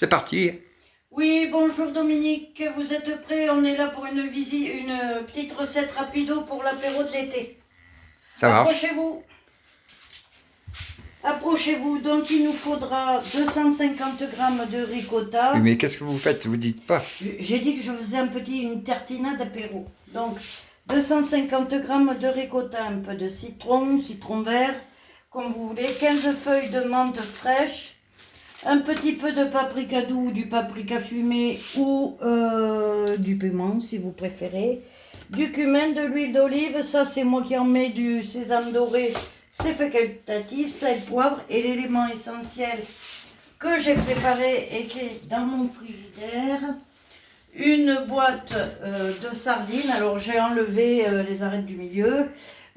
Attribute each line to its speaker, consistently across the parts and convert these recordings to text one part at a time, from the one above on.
Speaker 1: C'est parti.
Speaker 2: Oui, bonjour Dominique, vous êtes prêts? On est là pour une visite, une petite recette rapido pour l'apéro de l'été.
Speaker 1: Ça marche.
Speaker 2: Approchez-vous. Approchez-vous. Donc il nous faudra 250 grammes de ricotta.
Speaker 1: Oui, mais qu'est-ce que vous faites? Vous dites pas.
Speaker 2: J'ai dit que je faisais une tartina d'apéro. Donc 250 grammes de ricotta, un peu de citron vert, comme vous voulez, 15 feuilles de menthe fraîche, un petit peu de paprika doux, du paprika fumé ou du piment si vous préférez. Du cumin, de l'huile d'olive, ça c'est moi qui en mets, du sésame doré, c'est facultatif, sel, poivre et l'élément essentiel que j'ai préparé et qui est dans mon frigidaire. Une boîte de sardines, alors j'ai enlevé les arêtes du milieu,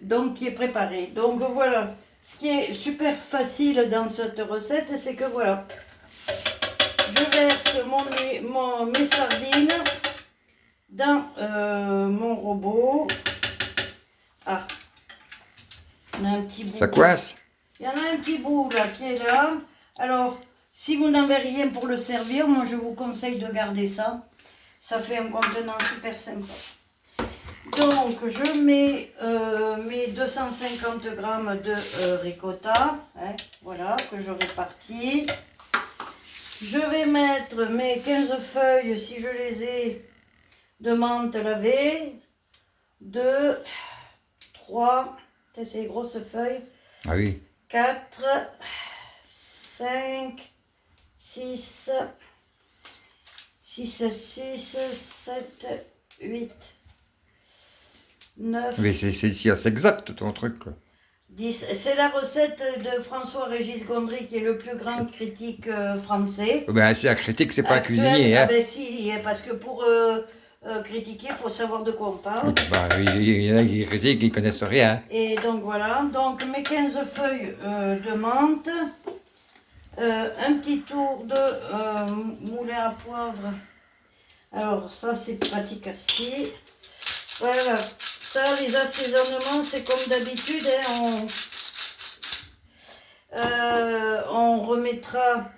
Speaker 2: donc qui est préparée. Donc voilà. Ce qui est super facile dans cette recette, c'est que voilà, je verse mes sardines dans mon robot. Ah, on a un petit bout.
Speaker 1: Ça coince?
Speaker 2: Il y en a un petit bout là qui est là. Alors, si vous n'avez rien pour le servir, moi je vous conseille de garder ça. Ça fait un contenant super sympa. Donc, je mets mes 250 grammes de ricotta, hein, voilà, que je répartis. Je vais mettre mes 15 feuilles, si je les ai, de menthe lavée. 2, 3, c'est les grosses feuilles.
Speaker 1: Ah oui.
Speaker 2: 4, 5, 6, 7, 8. 9.
Speaker 1: Mais c'est assez exact ton truc, quoi.
Speaker 2: 10. C'est la recette de François-Régis Gondry, qui est le plus grand critique français.
Speaker 1: Ben, c'est un critique, c'est pas un
Speaker 2: Actuel.
Speaker 1: cuisinier,
Speaker 2: Ah
Speaker 1: hein.
Speaker 2: ben si, parce que pour critiquer, il faut savoir de quoi on parle.
Speaker 1: Bah, il y en a qui critiquent, qui connaissent rien.
Speaker 2: Et donc voilà, donc mes 15 feuilles de menthe, un petit tour de moulin à poivre. Alors ça c'est pratique aussi. Voilà. Ça, les assaisonnements, c'est comme d'habitude, hein, on remettra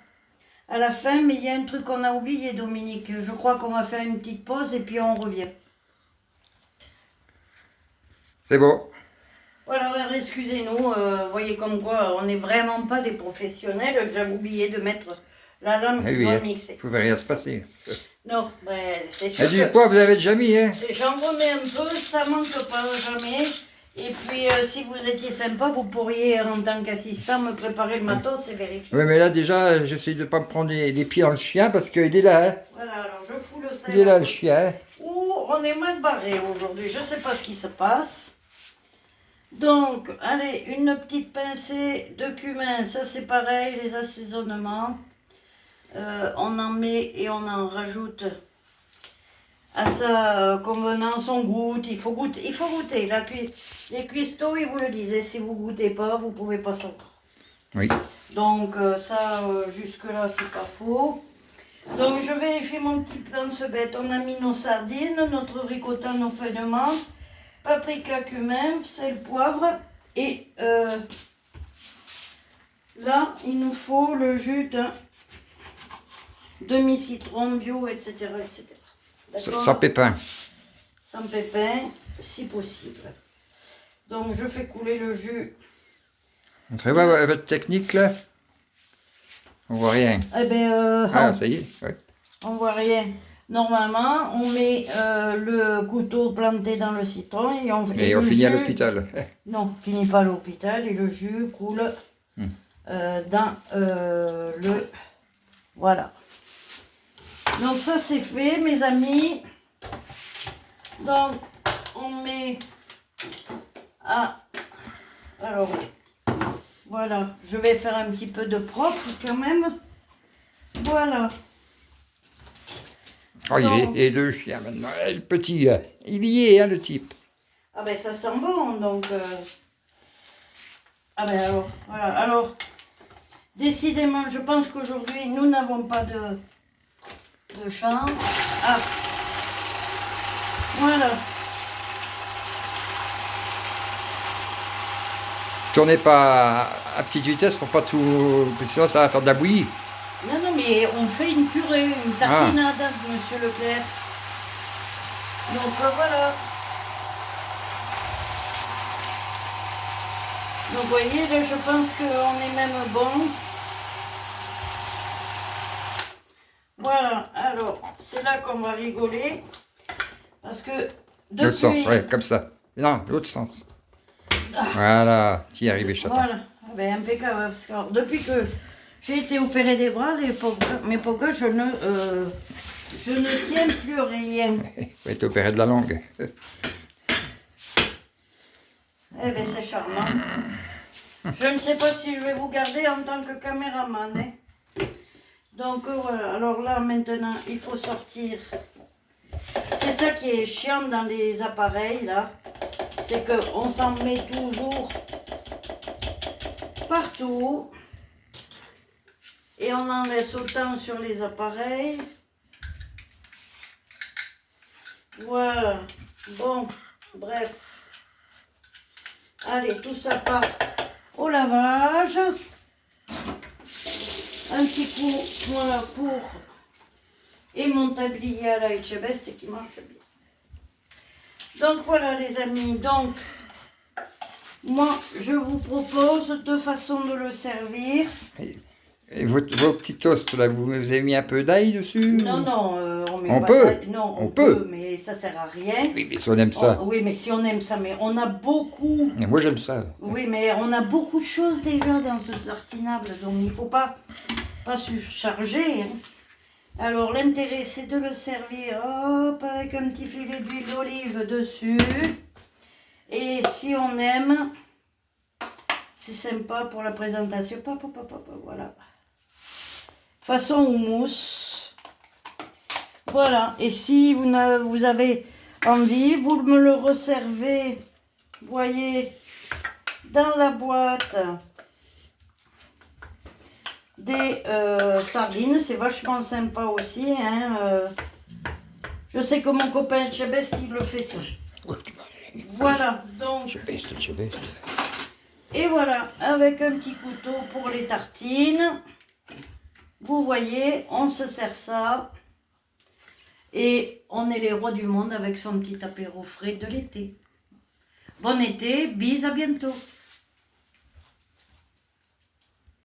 Speaker 2: à la fin, mais il y a un truc qu'on a oublié, Dominique. Je crois qu'on va faire une petite pause et puis on revient.
Speaker 1: C'est bon.
Speaker 2: Voilà, alors, excusez-nous, voyez comme quoi on n'est vraiment pas des professionnels. J'avais oublié de mettre la lampe
Speaker 1: Ah
Speaker 2: qui
Speaker 1: oui,
Speaker 2: doit
Speaker 1: hein.
Speaker 2: mixer.
Speaker 1: Il ne pouvait rien se passer.
Speaker 2: Non, ben, c'est sûr
Speaker 1: Et du
Speaker 2: que
Speaker 1: poids, vous avez déjà mis, hein?
Speaker 2: j'en remets un peu, ça manque pas jamais. Et puis, si vous étiez sympa, vous pourriez, en tant qu'assistant, me préparer le matos et vérifier.
Speaker 1: Oui, mais là, déjà, j'essaie de ne pas me prendre les pieds dans le chien parce qu'il est là, hein.
Speaker 2: Voilà, alors je fous le sel.
Speaker 1: Il est là, le chien.
Speaker 2: Ouh, on est mal barré aujourd'hui, je ne sais pas ce qui se passe. Donc, allez, une petite pincée de cumin, ça c'est pareil, les assaisonnements. On en met et on en rajoute à sa convenance, on goûte, il faut goûter. Il faut goûter. Les cuistots, ils vous le disaient, si vous ne goûtez pas, vous ne pouvez pas sortir.
Speaker 1: Oui.
Speaker 2: Donc ça, jusque-là, c'est pas faux. Donc je vérifie mon petit pense-bête. On a mis nos sardines, notre ricotta, nos feuilles de menthe, paprika, cumin, sel, poivre. Et là, il nous faut le jus d'un demi-citron bio, etc. etc.
Speaker 1: Sans pépin.
Speaker 2: Sans pépin, si possible. Donc je fais couler le jus.
Speaker 1: Montrez-moi votre technique, là. On voit rien.
Speaker 2: Eh ben,
Speaker 1: Ah, ça y est. Ouais.
Speaker 2: on voit rien. Normalement, on met le couteau planté dans le citron et on
Speaker 1: finit à l'hôpital.
Speaker 2: Non, on finit pas à l'hôpital et le jus coule dans le... Voilà. Donc ça c'est fait, mes amis. Donc on met... Alors, voilà. Je vais faire un petit peu de propre quand même. Voilà.
Speaker 1: Oh, il est deux chiens maintenant. Le petit, là. Il y est, hein, le type.
Speaker 2: Ah ben ça sent bon, donc... Ah ben alors, voilà. Alors, décidément, je pense qu'aujourd'hui, nous n'avons pas de chance. Ah, voilà.
Speaker 1: Tournez pas à petite vitesse pour pas tout... Sinon, ça va faire de la bouillie.
Speaker 2: Non, non, mais on fait une purée, une tartinade, monsieur Leclerc. Donc voilà. Donc vous voyez, là, je pense qu'on est même bon. Voilà, alors, c'est là qu'on va rigoler. Parce que
Speaker 1: L'autre sens,
Speaker 2: depuis...
Speaker 1: ouais, comme ça. Non, l'autre sens. Voilà, tu y es arrivé, chaton.
Speaker 2: Voilà, ben, impeccable. Parce que, alors, depuis que j'ai été opérée des bras, mes pauvres, je ne tiens plus rien.
Speaker 1: Faut être opéré de la langue.
Speaker 2: Eh bien, c'est charmant. Je ne sais pas si je vais vous garder en tant que caméraman. Hein. Donc voilà, alors là maintenant, il faut sortir. C'est ça qui est chiant dans les appareils là. C'est qu'on s'en met toujours partout. Et on en laisse autant sur les appareils. Voilà. Bon, bref. Allez, tout ça part au lavage. Un petit coup, voilà, pour... Et mon tablier à la Etchebest qui marche bien. Donc voilà les amis, donc... Moi, je vous propose deux façons de le servir.
Speaker 1: Et vos petits toasts, là, vous avez mis un peu d'ail dessus?
Speaker 2: Non, non, on met
Speaker 1: On
Speaker 2: pas
Speaker 1: peut.
Speaker 2: d'ail. Non, on peut, mais ça sert à rien.
Speaker 1: Oui, mais si on aime ça.
Speaker 2: Oui, mais si on aime ça, mais on a beaucoup...
Speaker 1: Et moi, j'aime ça.
Speaker 2: Oui, mais on a beaucoup de choses déjà dans ce sartinable, donc il ne faut pas surcharger. Hein. Alors, l'intérêt, c'est de le servir, hop, avec un petit filet d'huile d'olive dessus. Et si on aime, c'est sympa pour la présentation. Pop, pop, pop, pop, voilà. Façon houmous. Voilà. Et si vous avez envie, vous me le resservez, voyez, dans la boîte des sardines. C'est vachement sympa aussi. Hein, je sais que mon copain Chebest, il le fait ça. Voilà, donc...
Speaker 1: Chebest.
Speaker 2: Et voilà, avec un petit couteau pour les tartines. Vous voyez, on se sert ça. Et on est les rois du monde avec son petit apéro frais de l'été. Bon été, bis, à bientôt.